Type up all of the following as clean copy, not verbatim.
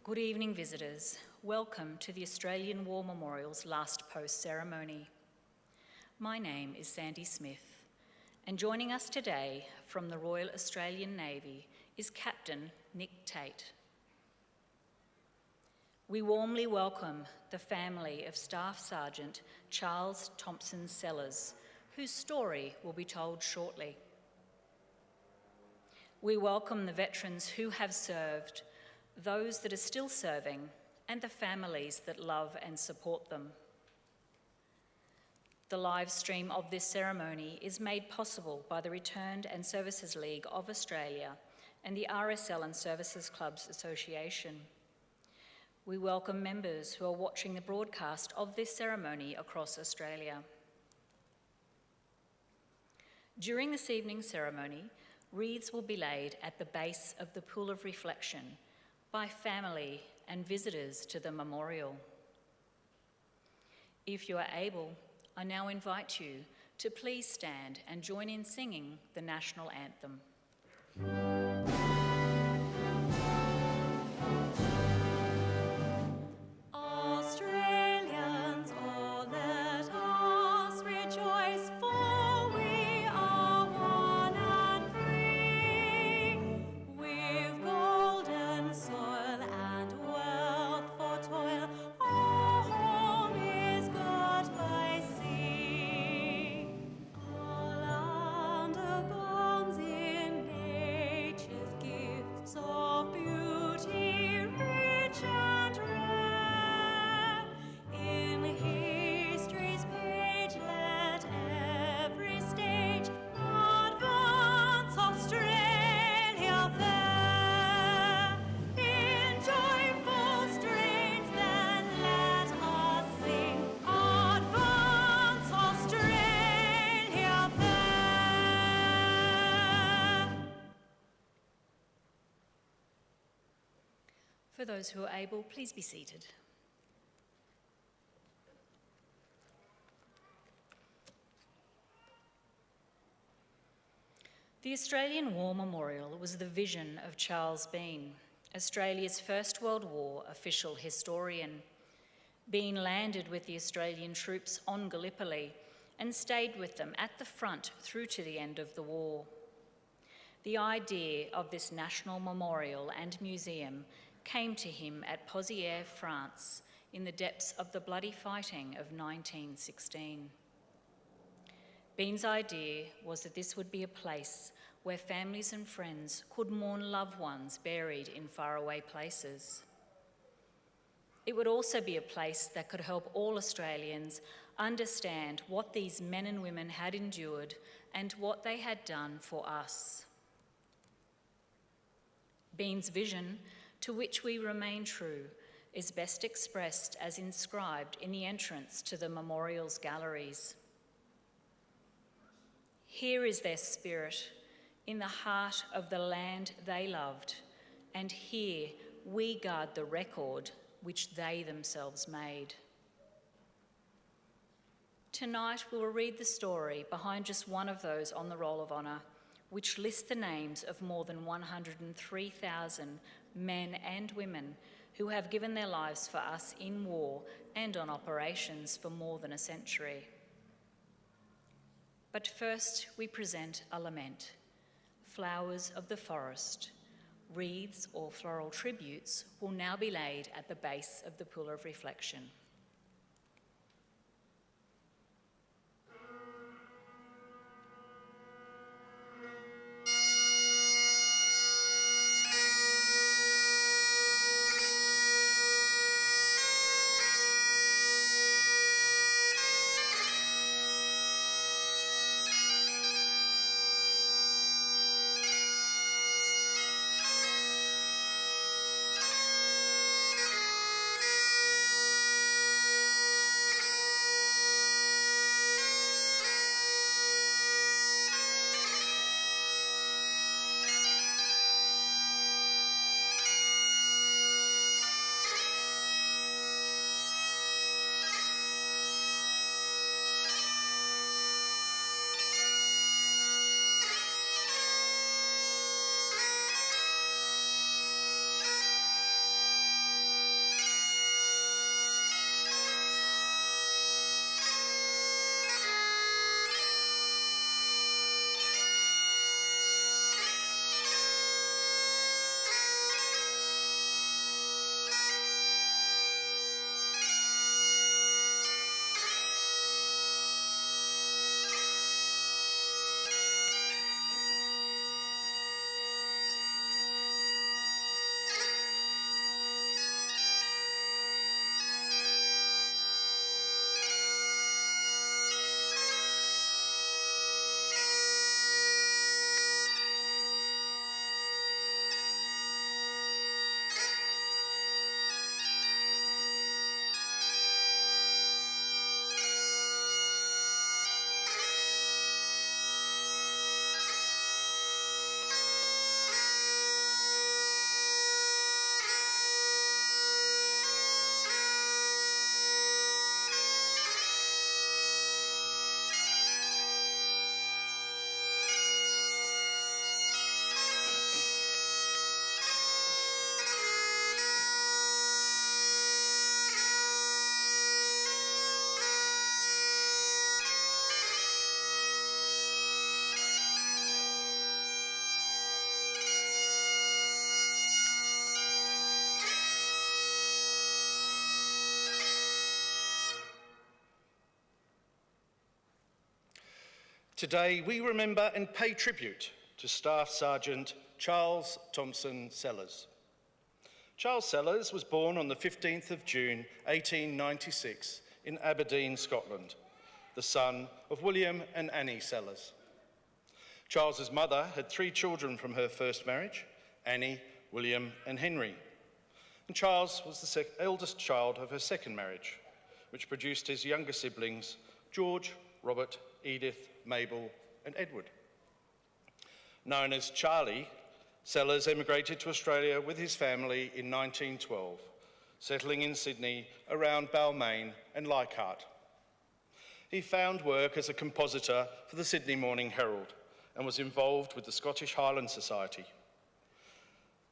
Good evening, visitors. Welcome to the Australian War Memorial's last post ceremony. My name is Sandy Smith, and joining us today from the Royal Australian Navy is Captain Nick Tate. We warmly welcome the family of Staff Sergeant Charles Thompson Sellers, whose story will be told shortly. We welcome the veterans who have served, those that are still serving, and the families that love and support them. The live stream of this ceremony is made possible by the Returned and Services League of Australia and the RSL and Services Clubs Association. We welcome members who are watching the broadcast of this ceremony across Australia. During this evening's ceremony, wreaths will be laid at the base of the Pool of Reflection by family and visitors to the memorial. If you are able, I now invite you to please stand and join in singing the national anthem. Australians, oh, let us rejoice, for we are one and free. With golden soil and wealth for toil, our home is got by sea. Our land abounds in nature's gifts of beauty, rich and rare. In history's page, let every stage advance Australia fair. In joyful strains, then let us sing, advance Australia fair. For those who are able, please be seated. The Australian War Memorial was the vision of Charles Bean, Australia's First World War official historian. Bean landed with the Australian troops on Gallipoli and stayed with them at the front through to the end of the war. The idea of this national memorial and museum came to him at Pozières, France, in the depths of the bloody fighting of 1916. Bean's idea was that this would be a place where families and friends could mourn loved ones buried in faraway places. It would also be a place that could help all Australians understand what these men and women had endured and what they had done for us. Bean's vision, to which we remain true, is best expressed as inscribed in the entrance to the memorial's galleries. Here is their spirit, in the heart of the land they loved, and here we guard the record which they themselves made. Tonight we will read the story behind just one of those on the Roll of Honour, which lists the names of more than 103,000 men and women who have given their lives for us in war and on operations for more than a century. But first we present a lament. Flowers of the forest. Wreaths or floral tributes will now be laid at the base of the Pool of Reflection. Today, we remember and pay tribute to Staff Sergeant Charles Thompson Sellers. Charles Sellers was born on the 15th of June 1896 in Aberdeen, Scotland, the son of William and Annie Sellers. Charles's mother had 3 children from her first marriage, Annie, William and Henry. And Charles was the eldest child of her second marriage, which produced his younger siblings, George, Robert, Edith, Mabel and Edward. Known as Charlie, Sellers emigrated to Australia with his family in 1912, settling in Sydney around Balmain and Leichhardt. He found work as a compositor for the Sydney Morning Herald and was involved with the Scottish Highland Society.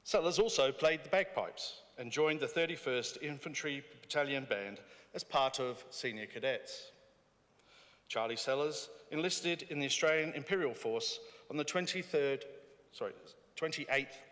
Sellers also played the bagpipes and joined the 31st Infantry Battalion Band as part of senior cadets. Charlie Sellers enlisted in the Australian Imperial Force on the 28th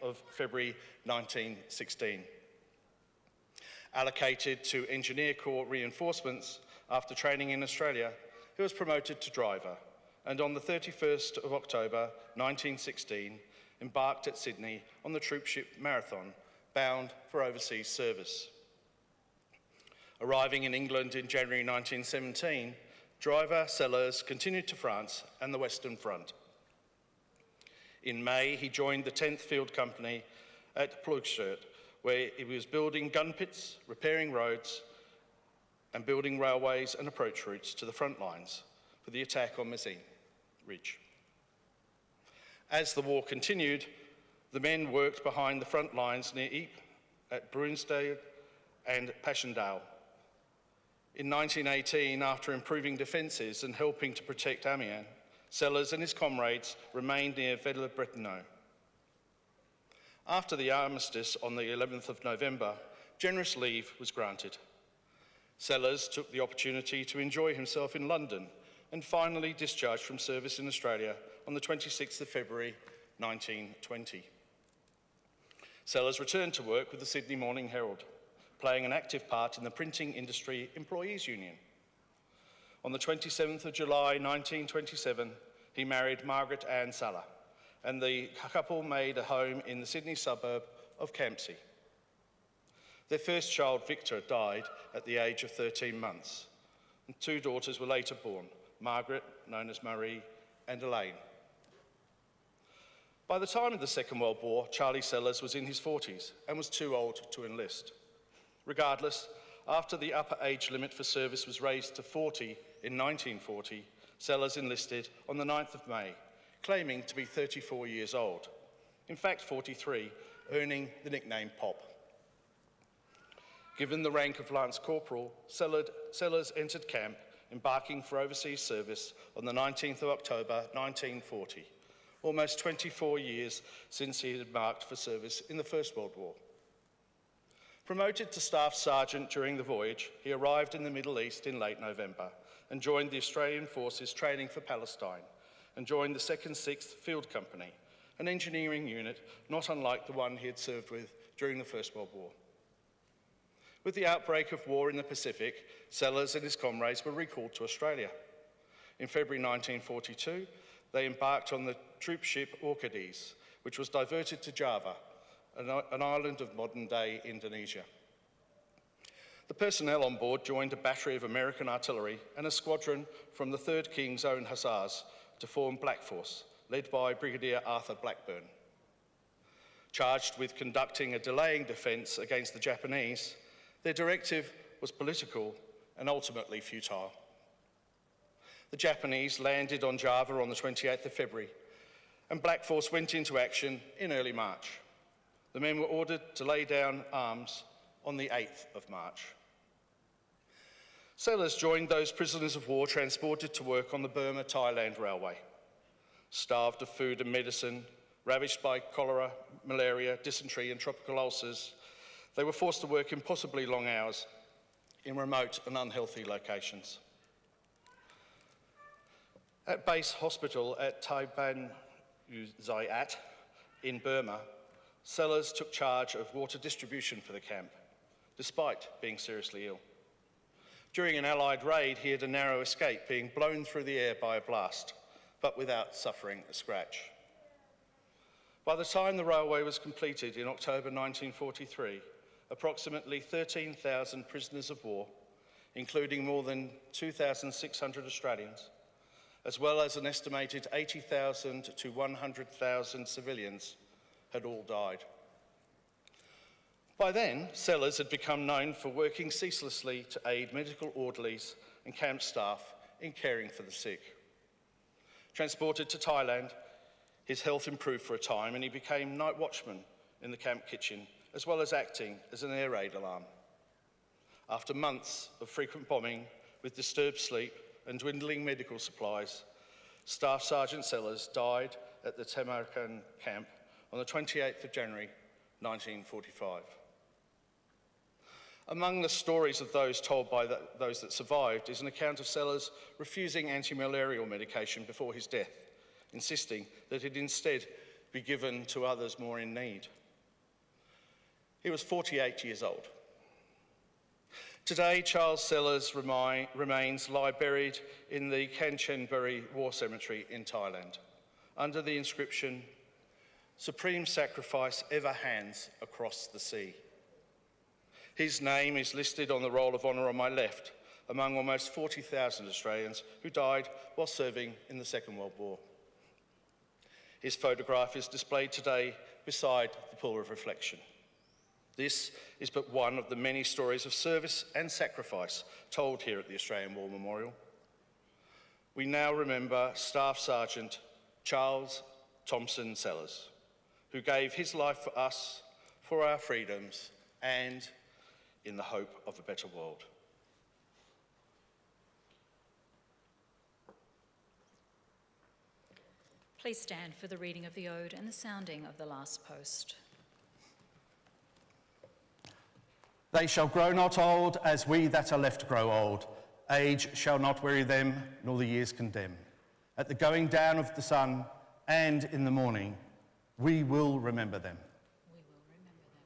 of February 1916. Allocated to Engineer Corps reinforcements after training in Australia, he was promoted to driver and on the 31st of October 1916 embarked at Sydney on the troopship Marathon, bound for overseas service. Arriving in England in January 1917, driver Sellers continued to France and the Western Front. In May, he joined the 10th Field Company at Ploegstert, where he was building gun pits, repairing roads, and building railways and approach routes to the front lines for the attack on Messines Ridge. As the war continued, the men worked behind the front lines near Ypres, at Brunsdale and Passchendaele. In 1918, after improving defences and helping to protect Amiens, Sellers and his comrades remained near Villers-Bretonneux. After the armistice on the 11th of November, generous leave was granted. Sellers took the opportunity to enjoy himself in London and finally discharged from service in Australia on the 26th of February 1920. Sellers returned to work with the Sydney Morning Herald, playing an active part in the Printing Industry Employees Union. On the 27th of July 1927, he married Margaret Ann Saller, and the couple made a home in the Sydney suburb of Campsie. Their first child, Victor, died at the age of 13 months, and 2 daughters were later born, Margaret, known as Marie, and Elaine. By the time of the Second World War, Charlie Sellers was in his 40s and was too old to enlist. Regardless, after the upper age limit for service was raised to 40 in 1940, Sellers enlisted on the 9th of May, claiming to be 34 years old. In fact, 43, earning the nickname Pop. Given the rank of Lance Corporal, Sellers entered camp, embarking for overseas service on the 19th of October 1940, almost 24 years since he had embarked for service in the First World War. Promoted to Staff Sergeant during the voyage, he arrived in the Middle East in late November and joined the Australian Forces training for Palestine and joined the 2nd 6th Field Company, an engineering unit not unlike the one he had served with during the First World War. With the outbreak of war in the Pacific, Sellers and his comrades were recalled to Australia. In February 1942, they embarked on the troopship Orchides, which was diverted to Java, an island of modern-day Indonesia. The personnel on board joined a battery of American artillery and a squadron from the 3rd King's Own Hussars to form Black Force, led by Brigadier Arthur Blackburn. Charged with conducting a delaying defence against the Japanese, their directive was political and ultimately futile. The Japanese landed on Java on the 28th of February, and Black Force went into action in early March. The men were ordered to lay down arms on the 8th of March. Sellers joined those prisoners of war transported to work on the Burma-Thailand Railway. Starved of food and medicine, ravaged by cholera, malaria, dysentery and tropical ulcers, they were forced to work impossibly long hours in remote and unhealthy locations. At base hospital at Taiban Zayat in Burma, Sellers took charge of water distribution for the camp, despite being seriously ill. During an Allied raid, he had a narrow escape, being blown through the air by a blast, but without suffering a scratch. By the time the railway was completed in October 1943, approximately 13,000 prisoners of war, including more than 2,600 Australians, as well as an estimated 80,000 to 100,000 civilians, had all died. By then, Sellers had become known for working ceaselessly to aid medical orderlies and camp staff in caring for the sick. Transported to Thailand, his health improved for a time and he became night watchman in the camp kitchen, as well as acting as an air raid alarm. After months of frequent bombing with disturbed sleep and dwindling medical supplies, Staff Sergeant Sellers died at the Tamarkan camp on the 28th of January 1945. Among the stories of those told by those that survived is an account of Sellers refusing anti-malarial medication before his death, insisting that it instead be given to others more in need. He was 48 years old. Today, Charles Sellers' remains lie buried in the Kanchanbury War Cemetery in Thailand, under the inscription, "Supreme Sacrifice ever hands across the sea." His name is listed on the roll of honour on my left, among almost 40,000 Australians who died while serving in the Second World War. His photograph is displayed today beside the pool of reflection. This is but one of the many stories of service and sacrifice told here at the Australian War Memorial. We now remember Staff Sergeant Charles Thompson Sellers, who gave his life for us, for our freedoms, and in the hope of a better world. Please stand for the reading of the ode and the sounding of the last post. They shall grow not old as we that are left grow old. Age shall not weary them, nor the years condemn. At the going down of the sun and in the morning, we will remember them. We will remember them.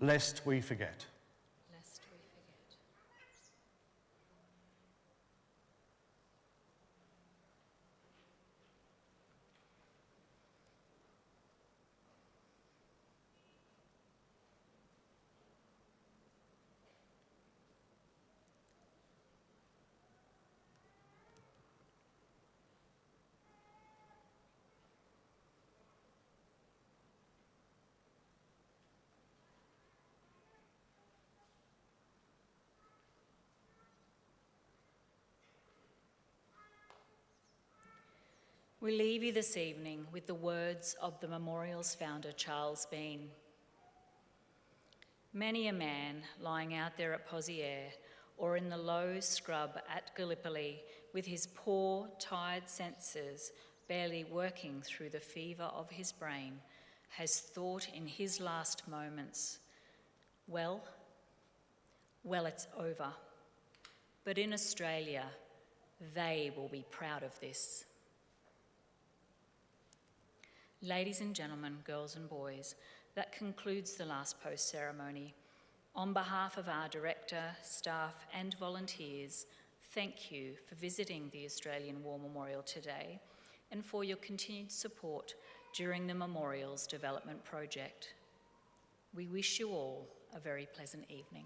Lest we forget. Lest we forget. We leave you this evening with the words of the memorial's founder, Charles Bean. Many a man lying out there at Poziere or in the low scrub at Gallipoli with his poor, tired senses barely working through the fever of his brain has thought in his last moments, well, it's over. but in Australia, they will be proud of this. Ladies and gentlemen, girls and boys, that concludes the last post ceremony. On behalf of our director, staff and volunteers, thank you for visiting the Australian War Memorial today and for your continued support during the memorial's development project. We wish you all a very pleasant evening.